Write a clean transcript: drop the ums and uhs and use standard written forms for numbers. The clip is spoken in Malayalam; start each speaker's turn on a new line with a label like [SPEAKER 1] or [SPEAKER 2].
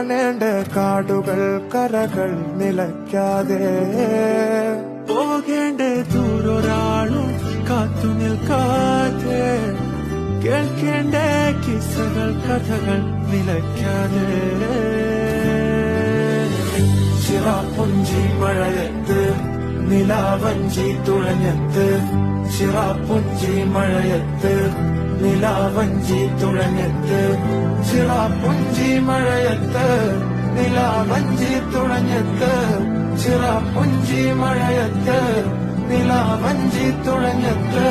[SPEAKER 1] കാണേണ്ട കാടുകൾ കരകൾ നിലയ്ക്കാതെ
[SPEAKER 2] പോകേണ്ട ദൂരൊരാളും കാത്തു നിൽക്കാതെ കേൾക്കേണ്ട കിസ്സകൾ കഥകൾ നിലയ്ക്കാതെ
[SPEAKER 1] ചിറാപ്പുഞ്ചി മഴയത്ത് നിലാവഞ്ചി തുഴഞ്ഞത്ത് ചിറാപ്പുഞ്ചി മഴയത്ത് നിലാവഞ്ചി തുഴഞ്ഞത്ത് ചിറാപ്പുഞ്ചി മഴയത്ത് നിലാവഞ്ചി തുഴഞ്ഞത്ത് ചിറാപ്പുഞ്ചി മഴയത്ത് നിലാവഞ്ചി തുഴഞ്ഞത്ത്